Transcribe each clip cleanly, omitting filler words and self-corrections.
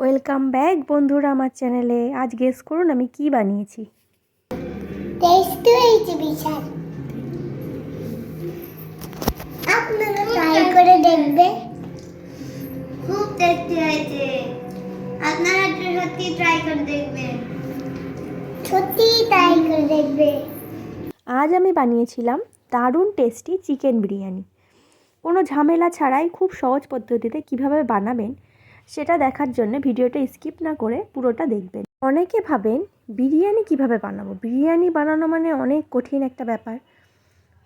Welcome back বন্ধুরা আমার চ্যানেলে। আজ গেস করুন আমি কি বানিয়েছি। টেস্টি হয়েছে বিশাল। আপনারা ট্রাই করে দেখবে, খুব টেস্টি হয়েছে। আপনারা সত্যি ট্রাই করে দেখবেন, সত্যি ট্রাই করে দেখবে। আজ আমি বানিয়েছিলাম দারুণ টেস্টি চিকেন বিরিয়ানি। কোনো ঝামেলা ছাড়াই খুব সহজ পদ্ধতিতে কিভাবে বানাবেন সেটা দেখার জন্য ভিডিওটা স্কিপ না করে পুরোটা দেখবেন। অনেকে ভাবেন বিরিয়ানি কিভাবে বানাবো, বিরিয়ানি বানানো মানে অনেক কঠিন একটা ব্যাপার,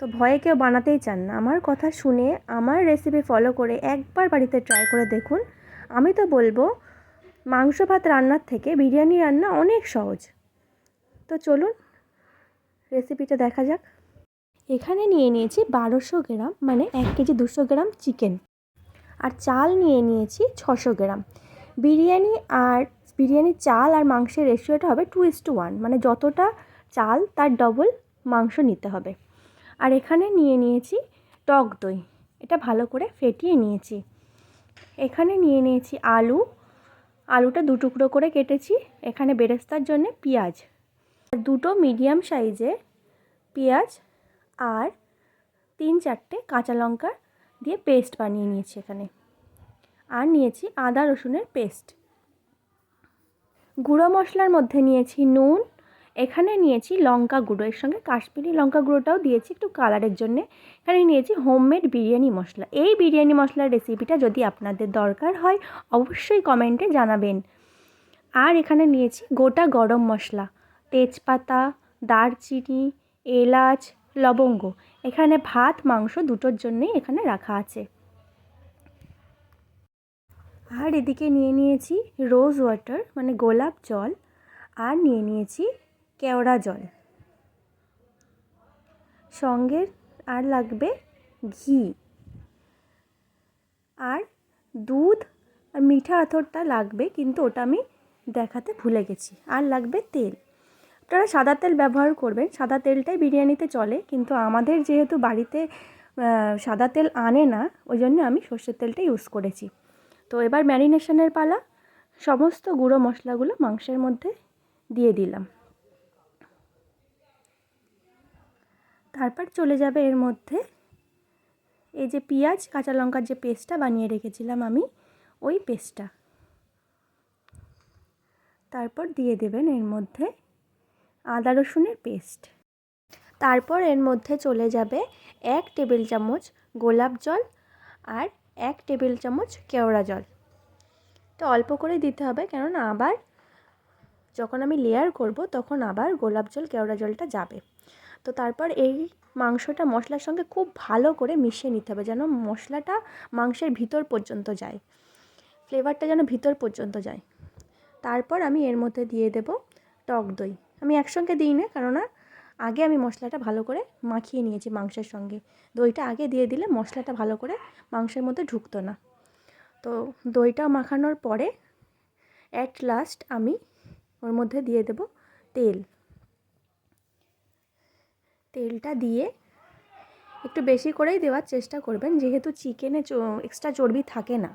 তো ভয়ে কেউ বানাতেই চান না। আমার কথা শুনে আমার রেসিপি ফলো করে একবার বাড়িতে ট্রাই করে দেখুন। আমি তো বলবো মাংস ভাত রান্নার থেকে বিরিয়ানি রান্না অনেক সহজ। তো চলুন রেসিপিটা দেখা যাক। এখানে নিয়ে নিয়েছি 1200 গ্রাম মানে 1 কেজি 200 গ্রাম চিকেন, আর চাল নিয়ে নিয়েছি 600 গ্রাম। বিরিয়ানির চাল আর মাংসের রেশিওটা হবে 2:1, মানে যতটা চাল তার ডবল মাংস নিতে হবে। আর এখানে নিয়ে নিয়েছি টক দই, এটা ভালো করে ফেটিয়ে নিয়েছি। এখানে নিয়ে নিয়েছি আলুটা 2 টুকরো করে কেটেছি। এখানে বেরেস্তার জন্য পেঁয়াজ, আর 2টো মিডিয়াম সাইজে পেঁয়াজ, আর 3-4টে কাঁচা লঙ্কা দিয়ে পেস্ট বানিয়ে নিয়েছি এখানে। আর নিয়েছি আদা রসুনের পেস্ট। গুঁড়ো মশলার মধ্যে নিয়েছি নুন, এখানে নিয়েছি লঙ্কা গুঁড়ো, এর সঙ্গে কাশ্মীরি লঙ্কা গুঁড়োটাও দিয়েছি একটু কালারের জন্যে। এখানে নিয়েছি হোমমেড বিরিয়ানি মশলা। এই বিরিয়ানি মশলার রেসিপিটা যদি আপনাদের দরকার হয় অবশ্যই কমেন্টে জানাবেন। আর এখানে নিয়েছি গোটা গরম মশলা, তেজপাতা, দারচিনি, এলাচ, লবঙ্গ। এখানে ভাত মাংস দুটোর জন্যই এখানে রাখা আছে। আর এদিকে নিয়ে নিয়েছি রোজ ওয়াটার মানে গোলাপ জল, আর নিয়ে নিয়েছি কেওড়া জল। সঙ্গে আর লাগবে ঘি, আর দুধ, আর মিঠা আতরটা লাগবে কিন্তু ওটা আমি দেখাতে ভুলে গেছি। আর লাগবে তেল। আপনারা সাদা তেল ব্যবহার করবেন, সাদা তেলটাই বিরিয়ানিতে চলে, কিন্তু আমাদের যেহেতু বাড়িতে সাদা তেল আনে না, ওই জন্য আমি সর্ষের তেলটা ইউজ করেছি। তো এবার ম্যারিনেশনের পালা। সমস্ত গুঁড়ো মশলাগুলো মাংসের মধ্যে দিয়ে দিলাম। তারপর চলে যাবে এর মধ্যে এই যে পেঁয়াজ কাঁচা লঙ্কার যে পেস্টটা বানিয়ে রেখেছিলাম আমি, ওই পেস্টটা। তারপর দিয়ে দেবেন এর মধ্যে আদা রসুনের পেস্ট। তারপর এর মধ্যে চলে যাবে 1 টেবিল চামচ গোলাপ জল আর 1 টেবিল চামচ কেওড়া জল। তো অল্প করে দিতে হবে, কেননা আবার যখন আমি লেয়ার করব তখন আবার গোলাপ জল কেওড়া জলটা যাবে। তো তারপর এই মাংসটা মশলার সঙ্গে খুব ভালো করে মিশিয়ে নিতে হবে, যেন মশলাটা মাংসের ভিতর পর্যন্ত যায়, ফ্লেভারটা যেন ভিতর পর্যন্ত যায়। তারপর আমি এর মধ্যে দিয়ে দেব টক দই। আমি একসঙ্গে দিই না, কেননা আগে আমি মশলাটা ভালো করে মাখিয়ে নিয়েছি মাংসের সঙ্গে। দইটা আগে দিয়ে দিলে মশলাটা ভালো করে মাংসের মধ্যে ঢুকতো না। তো দইটা মাখানোর পরে অ্যাট লাস্ট আমি ওর মধ্যে দিয়ে দেব তেল। তেলটা দিয়ে একটু বেশি করেই দেওয়ার চেষ্টা করবেন, যেহেতু চিকেনে এক্সট্রা চর্বি থাকে না,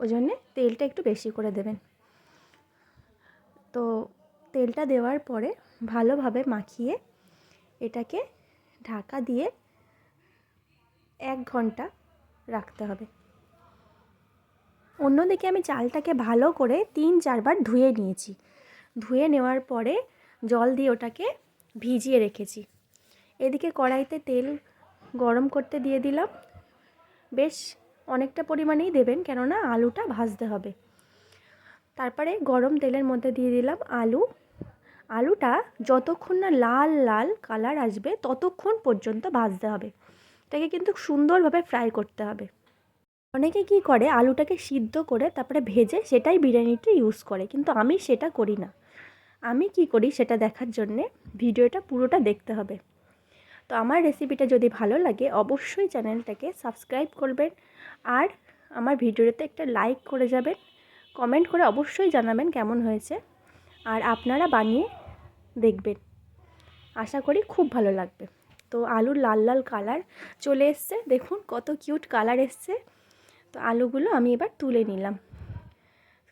ওই জন্যে তেলটা একটু বেশি করে দেবেন। তো তেলটা দেওয়ার পরে ভালোভাবে মাখিয়ে এটাকে ঢাকা দিয়ে 1 ঘন্টা রাখতে হবে। অন্যদিকে আমি চালটাকে ভালো করে 3-4 বার ধুয়ে নিয়েছি। ধুয়ে নেওয়ার পরে জল দিয়ে ওটাকে ভিজিয়ে রেখেছি। এদিকে কড়াইতে তেল গরম করতে দিয়ে দিলাম। বেশ অনেকটা পরিমাণেই দেবেন, কেননা আলুটা ভাজতে হবে। তারপরে গরম তেলের মধ্যে দিয়ে দিলাম আলুটা যতক্ষণ না লাল লাল কালার আসবে ততক্ষণ পর্যন্ত ভাজতে হবে। এটাকে কিন্তু সুন্দরভাবে ফ্রাই করতে হবে। অনেকে কি করে আলুটাকে সিদ্ধ করে তারপরে ভেজে সেটাই বিরিয়ানিতে ইউজ করে, কিন্তু আমি সেটা করি না। আমি কি করি সেটা দেখার জন্যে ভিডিওটা পুরোটা দেখতে হবে। তো আমার রেসিপিটা যদি ভালো লাগে অবশ্যই চ্যানেলটাকে সাবস্ক্রাইব করবেন, আর আমার ভিডিওতে একটা লাইক করে যাবেন। কমেন্ট করে অবশ্যই জানাবেন কেমন হয়েছে, আর আপনারা বানিয়ে দেখবেন, আশা করি খুব ভালো লাগবে। তো আলুর লাল লাল কালার চলে এসছে, দেখুন কত কিউট কালার এসছে। তো আলুগুলো আমি এবার তুলে নিলাম।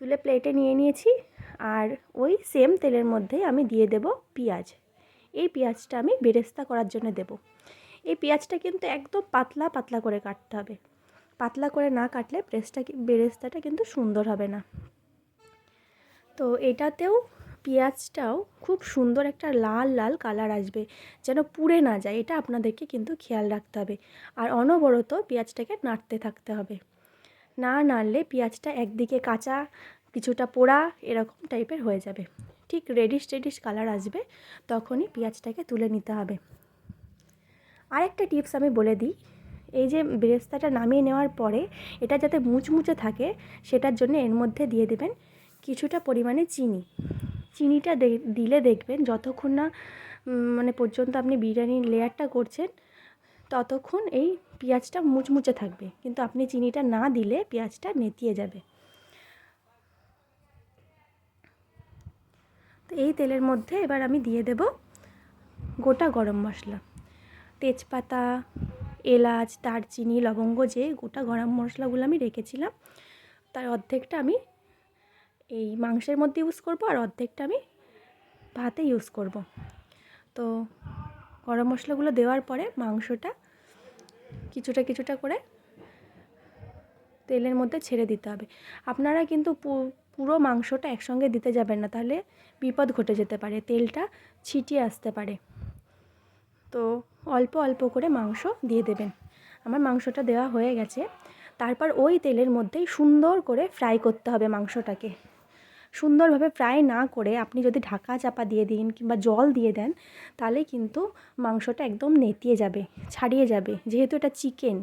তুলে প্লেটে নিয়ে নিয়েছি। আর ওই সেম তেলের মধ্যেই আমি দিয়ে দেব পেঁয়াজ। এই পেঁয়াজটা আমি বেরেস্তা করার জন্য দেব। এই পেঁয়াজটা কিন্তু একদম পাতলা পাতলা করে কাটতে হবে। পাতলা করে না কাটলে বেরেস্তাটা কিন্তু সুন্দর হবে না। তো এটাতেও পেঁয়াজটাও খুব সুন্দর একটা লাল লাল কালার আসবে, যেন পুড়ে না যায়, এটা আপনাদেরকে কিন্তু খেয়াল রাখতে হবে। আর অনবরত পেঁয়াজটাকে নাড়তে থাকতে হবে। না নাড়লে পেঁয়াজটা একদিকে কাঁচা কিছুটা পোড়া এরকম টাইপের হয়ে যাবে। ঠিক রেডিশ কালার আসবে, তখনই পেঁয়াজটাকে তুলে নিতে হবে। আরেকটা টিপস আমি বলে দিই, এই যে বেরেস্তাটা নামিয়ে নেওয়ার পরে এটা যাতে মুচমুচে থাকে, সেটার জন্য এর মধ্যে দিয়ে দেবেন কিছুটা পরিমাণে চিনি। চিনিটা দিলে দেখবেন যতক্ষণ না মানে পর্যন্ত আপনি বিরিয়ানির লেয়ারটা করছেন, ততক্ষণ এই পেঁয়াজটা মুচমুচে থাকবে। কিন্তু আপনি চিনিটা না দিলে পেঁয়াজটা নেতিয়ে যাবে। তো এই তেলের মধ্যে এবার আমি দিয়ে দেব গোটা গরম মশলা, তেজপাতা, এলাচ, দারচিনি, লবঙ্গ, যে গোটা গরম মশলাগুলো আমি রেখেছিলাম, তার অর্ধেকটা আমি এই মাংসের মধ্যে ইউজ করব, আর অর্ধেকটা আমি ভাতে ইউজ করব। তো গরম মশলাগুলো দেওয়ার পরে মাংসটা কিছুটা কিছুটা করে তেলের মধ্যে ছেড়ে দিতে হবে। আপনারা কিন্তু পুরো মাংসটা একসঙ্গে দিতে যাবেন না, তাহলে বিপদ ঘটে যেতে পারে, তেলটা ছিটিয়ে আসতে পারে। তো অল্প অল্প করে মাংস দিয়ে দেবেন। আমার মাংসটা দেওয়া হয়ে গেছে। তারপর ওই তেলের মধ্যেই সুন্দর করে ফ্রাই করতে হবে মাংসটাকে। সুন্দরভাবে ফ্রাই না করে আপনি যদি ঢাকা চাপা দিয়ে দিন কিংবা জল দিয়ে দেন, তাহলে কিন্তু মাংসটা একদম নেতিয়ে যাবে, ছাড়িয়ে যাবে, যেহেতু এটা চিকেন।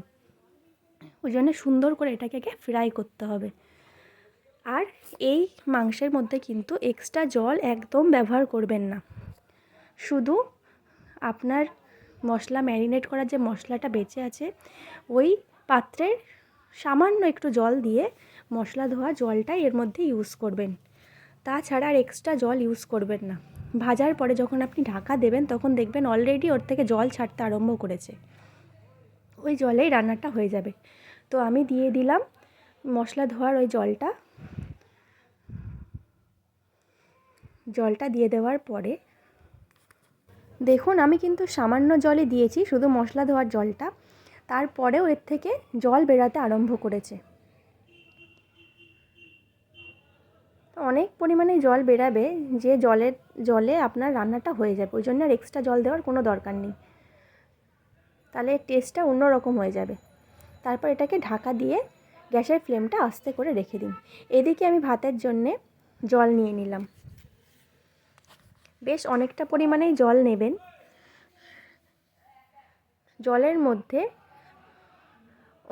ওই জন্য সুন্দর করে এটাকে ফ্রাই করতে হবে। আর এই মাংসের মধ্যে কিন্তু এক্সট্রা জল একদম ব্যবহার করবেন না। শুধু আপনার মশলা ম্যারিনেট করার যে মশলাটা বেঁচে আছে, ওই পাত্রে সামান্য একটু জল দিয়ে মশলা ধোয়া জলটাই এর মধ্যে ইউজ করবেন। তাছাড়া আর এক্সট্রা জল ইউজ করবেন না। ভাজার পরে যখন আপনি ঢাকা দেবেন, তখন দেখবেন অলরেডি ওর থেকে জল ছাড়তে আরম্ভ করেছে। ওই জলেই রান্নাটা হয়ে যাবে। তো আমি দিয়ে দিলাম মশলা ধোয়ার ওই জলটা দিয়ে দেওয়ার পরে দেখুন, আমি কিন্তু সামান্য জলই দিয়েছি, শুধু মশলা ধোয়ার জলটা। তারপরেও এর থেকে জল বেরাতে আরম্ভ করেছে। অনেক পরিমাণে জল বেরাবে, যে জলে আপনার রান্নাটা হয়ে যাবে। ওই জন্য আর এক্সট্রা জল দেওয়ার কোনো দরকার নেই, তাহলে টেস্টটা অন্যরকম হয়ে যাবে। তারপর এটাকে ঢাকা দিয়ে গ্যাসের ফ্লেমটা আস্তে করে রেখে দিন। এদিকে আমি ভাতের জন্যে জল নিয়ে নিলাম। বেশ অনেকটা পরিমাণেই জল নেবেন। জলের মধ্যে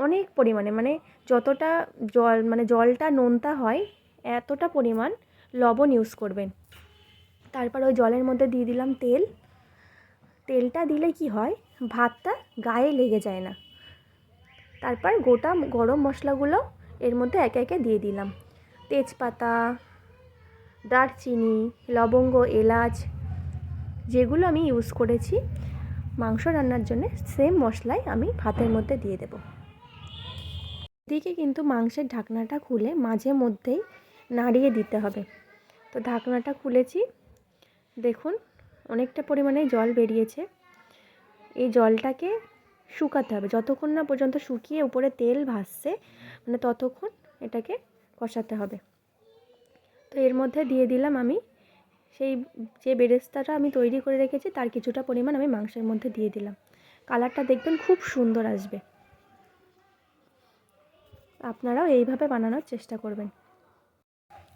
অনেক পরিমাণে, মানে যতটা জল, মানে জলটা নোনতা হয়, এতটা পরিমাণ লবণ ইউজ করবেন। তারপর ওই জলের মধ্যে দিয়ে দিলাম তেল। তেলটা দিলে কি হয়, ভাতটা গায়ে লেগে যায় না। তারপর গোটা গরম মশলাগুলো এর মধ্যে একে একে দিয়ে দিলাম। তেজপাতা, দারচিনি, লবঙ্গ, এলাচ, যেগুলো আমি ইউজ করেছি মাংস রান্নার জন্য, সেম মশলাই আমি ভাতের মধ্যে দিয়ে দেব। এদিকে কিন্তু মাংসের ঢাকনাটা খুলে মাঝে মধ্যেই নাড়িয়ে দিতে হবে। তো ঢাকনাটা খুলেছি, দেখুন অনেকটা পরিমাণে জল বেরিয়েছে। এই জলটাকে শুকাতে হবে, যতক্ষণ না পর্যন্ত শুকিয়ে উপরে তেল ভাসছে, মানে ততক্ষণ এটাকে কষাতে হবে। তো এর মধ্যে দিয়ে দিলাম আমি সেই যে বেরেস্তাটা আমি তৈরি করে রেখেছি, তার কিছুটা পরিমাণ আমি মাংসের মধ্যে দিয়ে দিলাম। কালারটা দেখবেন খুব সুন্দর আসবে। আপনারাও এইভাবে বানানোর চেষ্টা করবেন।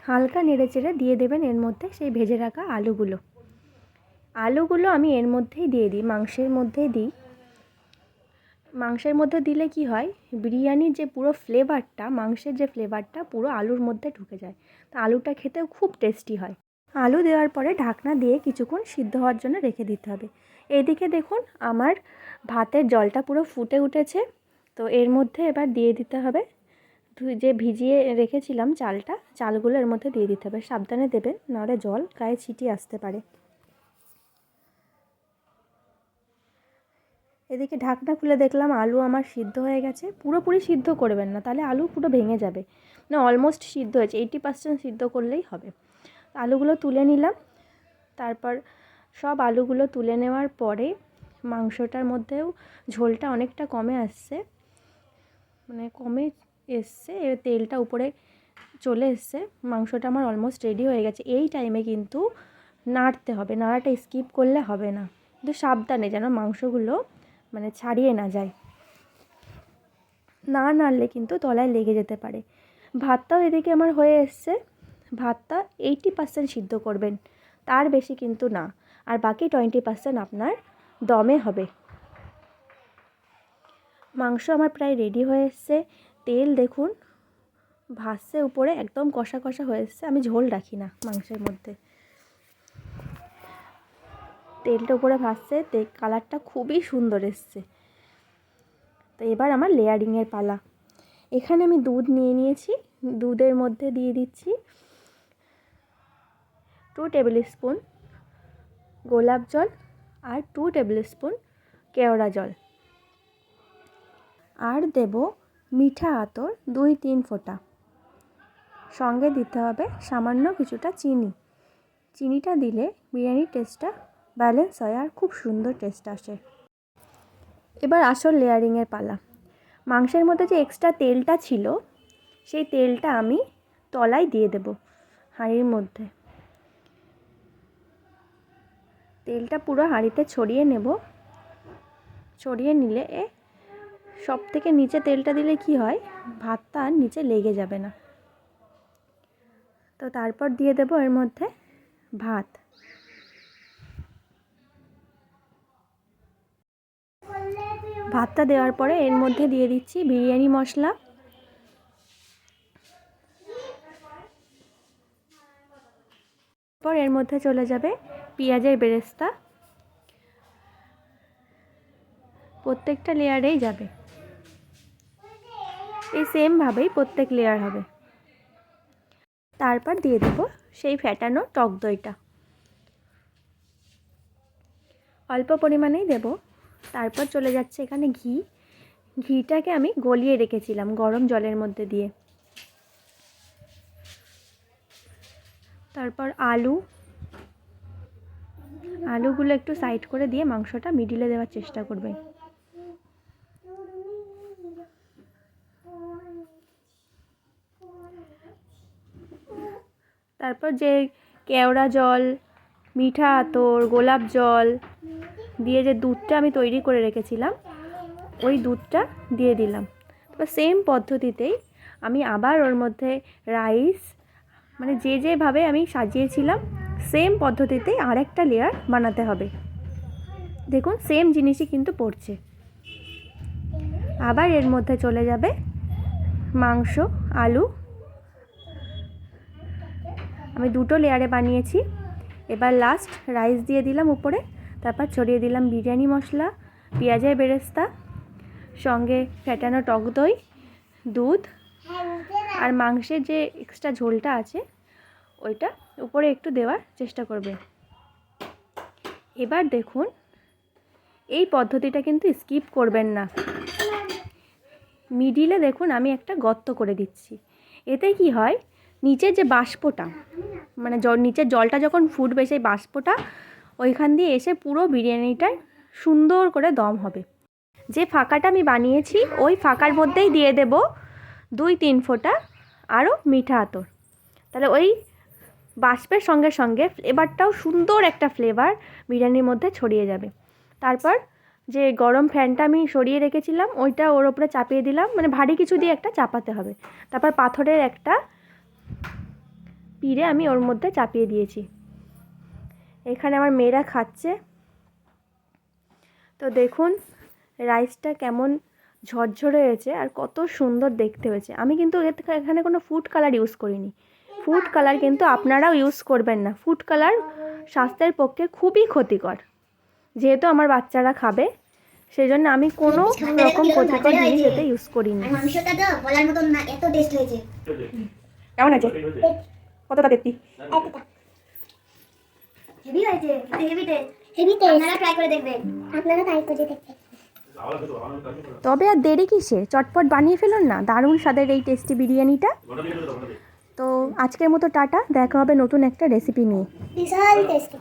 হালকা নেড়েচেড়ে দিয়ে দেবেন এর মধ্যে সেই ভেজে রাখা আলুগুলো আমি এর মধ্যেই দিয়ে দিই, মাংসের মধ্যেই দিই। মাংসের মধ্যে দিলে কি হয়, বিরিয়ানির যে পুরো ফ্লেভারটা, মাংসের যে ফ্লেভারটা পুরো আলুর মধ্যে ঢুকে যায়। তো আলুটা খেতেও খুব টেস্টি হয়। আলু দেওয়ার পরে ঢাকনা দিয়ে কিছুক্ষণ সিদ্ধ হওয়ার জন্য রেখে দিতে হবে। এদিকে দেখুন আমার ভাতের জলটা পুরো ফুটে উঠেছে। তো এর মধ্যে এবার দিয়ে দিতে হবে যে ভিজিয়ে রেখেছিলাম চালগুলো এর মধ্যে দিয়ে দিতে হবে। সাবধানে দেবেন, নাহলে জল গায়ে ছিটিয়ে আসতে পারে। এদিকে ঢাকনা খুলে দেখলাম আলু আমার সিদ্ধ হয়ে গেছে। পুরোপুরি সিদ্ধ করবেন না, তাহলে আলু পুরো ভেঙে যাবে। না অলমোস্ট সিদ্ধ হয়েছে, 80% সিদ্ধ করলেই হবে। আলুগুলো তুলে নিলাম। তারপর সব আলুগুলো তুলে নেওয়ার পরে মাংসটার মধ্যেও ঝোলটা অনেকটা কমে আসছে, মানে কমে এসছে, তেলটা উপরে চলে এসছে। মাংসটা আমার অলমোস্ট রেডি হয়ে গেছে। এই টাইমে কিন্তু নাড়তে হবে, নাড়াটা স্কিপ করলে হবে না, কিন্তু সাবধানে যেন মাংসগুলো মানে ছাড়িয়ে না যায়, না নাড়লে কিন্তু তলায় লেগে যেতে পারে। ভাতটাও এদিকে আমার হয়ে এসছে। ভাতটা 80% সিদ্ধ করবেন, তার বেশি কিন্তু না, আর বাকি 20% আপনার দমে হবে। মাংস আমার প্রায় রেডি হয়ে এসছে। তেল দেখুন ভাসছে উপরে, একদম কষা কষা হয়ে এসছে। আমি ঝোল রাখি না মাংসের মধ্যে। তেলটা উপরে ভাসছে, কালারটা খুবই সুন্দর এসছে। তো এবার আমার লেয়ারিংয়ের পালা। এখানে আমি দুধ নিয়ে নিয়েছি, দুধের মধ্যে দিয়ে দিচ্ছি 2 টেবিল স্পুন গোলাপ জল আর 2 টেবিল স্পুন কেওড়া জল, আর দেব মিঠা আতর 2-3 ফোঁটা। সঙ্গে দিতে হবে সামান্য কিছুটা চিনি। চিনিটা দিলে বিরিয়ানির টেস্টটা ব্যালেন্স হয় আর খুব সুন্দর টেস্ট আসে। এবার আসল লেয়ারিংয়ের পালা। মাংসের মধ্যে যে এক্সট্রা তেলটা ছিল, সেই তেলটা আমি তলায় দিয়ে দেব হাঁড়ির মধ্যে। তেলটা পুরো হাঁড়িতে ছড়িয়ে নেব। ছড়িয়ে নিলে সব থেকে নিচে তেলটা দিলে কি হয়, ভাতটা আর নিচে লেগে যাবে না। তো তারপর দিয়ে দেব এর মধ্যে ভাত। ভাতটা দেওয়ার পরে এর মধ্যে দিয়ে দিচ্ছি বিরিয়ানি মশলা, পর এর মধ্যে চলে যাবে পেঁয়াজের বেরেস্তা। প্রত্যেকটা লেয়ারেই যাবে, এই সেমভাবেই প্রত্যেক লেয়ার হবে। তারপর দিয়ে দেব সেই ফ্যাটানো টক দইটা, অল্প পরিমাণেই দেব। তারপর চলে যাচ্ছে এখানে ঘি। ঘিটাকে আমি গলিয়ে রেখেছিলাম গরম জলের মধ্যে দিয়ে। তারপর আলুগুলো একটু সাইড করে দিয়ে মাংসটা মিডিলে দেওয়ার চেষ্টা করবেন। তারপর যে কেওড়া জল, মিঠা আতর, গোলাপ জল দিয়ে যে দুধটা আমি তৈরি করে রেখেছিলাম, ওই দুধটা দিয়ে দিলাম। তো সেম পদ্ধতিতেই আমি আবার ওর মধ্যে রাইস, মানে যেভাবে আমি সাজিয়েছিলাম সেম পদ্ধতিতেই আরেকটা লেয়ার বানাতে হবে। দেখুন সেম জিনিসই কিন্তু পড়ছে। আবার এর মধ্যে চলে যাবে মাংস, আলু। আমি 2টো লেয়ারে বানিয়েছি। এবার লাস্ট রাইস দিয়ে দিলাম উপরে। তারপর ছড়িয়ে দিলাম বিরিয়ানি মশলা, পেঁয়াজের বেরেস্তা, সঙ্গে ফ্যাটানো টক দই, দুধ আর মাংসের যে এক্সট্রা ঝোলটা আছে ওইটা উপরে একটু দেওয়ার চেষ্টা করবে। এবার দেখুন এই পদ্ধতিটা কিন্তু স্কিপ করবেন না। মিডিলে দেখুন আমি একটা গর্ত করে দিচ্ছি। এতে কি হয়, নিচের যে বাষ্পটা, মানে নিচের জলটা যখন ফুটবে সেই বাষ্পটা ওইখান দিয়ে এসে পুরো বিরিয়ানিটায় সুন্দর করে দম হবে। যে ফাঁকাটা আমি বানিয়েছি ওই ফাঁকার মধ্যেই দিয়ে দেব 2-3 ফোঁটা আরও মিঠা আতর। তাহলে ওই বাষ্পের সঙ্গে সঙ্গে ফ্লেভারটাও সুন্দর একটা ফ্লেভার বিরিয়ানির মধ্যে ছড়িয়ে যাবে। তারপর যে গরম ফ্যানটা আমি সরিয়ে রেখেছিলাম ওইটা ওর ওপরে চাপিয়ে দিলাম, মানে ভারী কিছু দিয়ে একটা চাপাতে হবে। তারপর পাথরের একটা পিঁড়ে আমি ওর মধ্যে চাপিয়ে দিয়েছি। এখানে আমার মেয়েরা খাচ্ছে। তো দেখুন রাইসটা কেমন ঝরঝরে হয়েছে আর কত সুন্দর দেখতে হয়েছে। আমি কিন্তু এখানে কোনো ফুড কালার ইউজ করিনি। ফুড কালার কিন্তু আপনারাও ইউজ করবেন না। ফুড কালার স্বাস্থ্যের পক্ষে খুবই ক্ষতিকর। যেহেতু আমার বাচ্চারা খাবে সেই জন্য আমি কোনো রকম ক্ষতিকর জিনিস এতে ইউজ করিনি। মাংসটা তো বলার মতন না, এত টেস্ট হয়েছে। কেমন আছে? কতটা দেখতি? হেভি হয়েছে, হেভি টেস্ট। আপনারা ট্রাই করে দেখবেন। তবে আর দেরি কিসের, চটপট বানিয়ে ফেলুন না দারুণ স্বাদের এই টেস্টি বিরিয়ানিটা। তো আজকের মতো টাটা, দেখা হবে নতুন একটা রেসিপি নিয়ে। বিশাল টেস্টি।